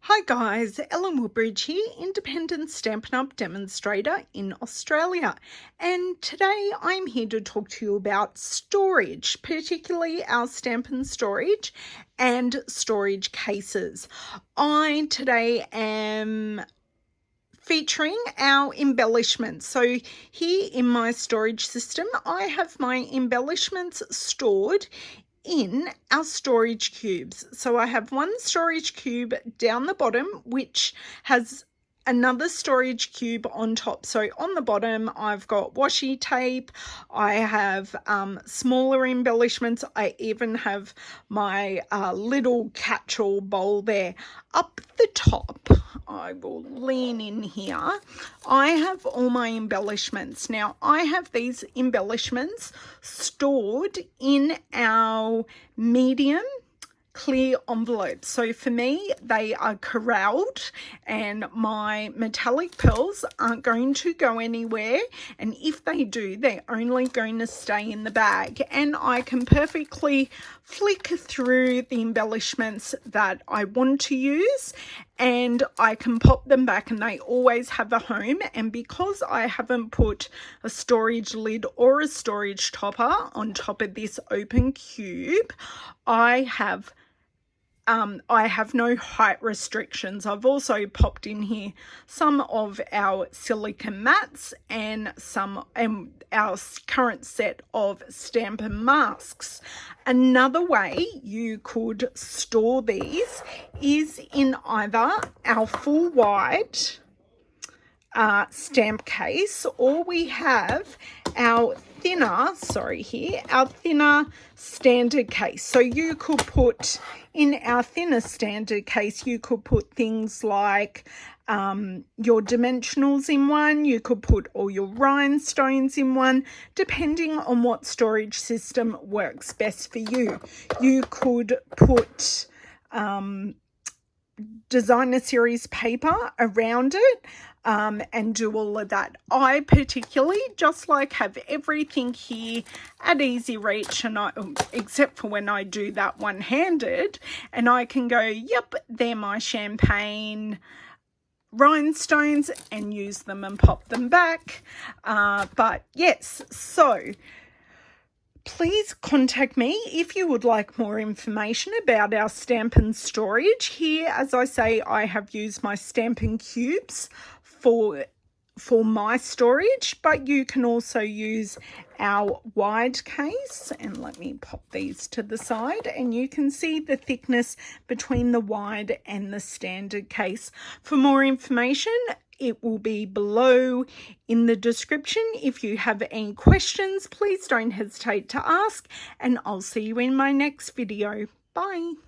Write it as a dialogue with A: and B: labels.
A: Hi guys, Ellen Woodbridge here, independent Stampin' Up! Demonstrator in Australia, and today I'm here to talk to you about storage, particularly our Stampin' storage and storage cases. I today am featuring our embellishments. So here in my storage system, I have my embellishments stored in our storage cubes. So I have one storage cube down the bottom which has another storage cube on top. So on the bottom I've got washi tape, I have smaller embellishments, I even have my little catch-all bowl there. Up the top, I will lean in here, I have all my embellishments. Now I have these embellishments stored in our medium clear envelopes. So for me, they are corralled and my metallic pearls aren't going to go anywhere, and if they do, they're only going to stay in the bag, and I can perfectly flick through the embellishments that I want to use and I can pop them back, and they always have a home. And because I haven't put a storage lid or a storage topper on top of this open cube, I have no height restrictions. I've also popped in here some of our silicone mats and our current set of Stampin' masks. Another way you could store these is in either our full wide stamp case, or we have our thinner standard case. So you could put in our thinner standard case, you could put things like your dimensionals in one, you could put all your rhinestones in one, depending on what storage system works best for you. You could put designer series paper around it and do all of that. I particularly just like have everything here at easy reach, and except for when I do that one-handed, and I can go, yep, they're my champagne rhinestones, and use them and pop them back. But yes, so please contact me if you would like more information about our Stampin' storage. Here, as I say, I have used my Stampin' cubes for my storage, but you can also use our wide case. And let me pop these to the side, and you can see the thickness between the wide and the standard case. For more information, it will be below in the description. If you have any questions, please don't hesitate to ask, and I'll see you in my next video. Bye.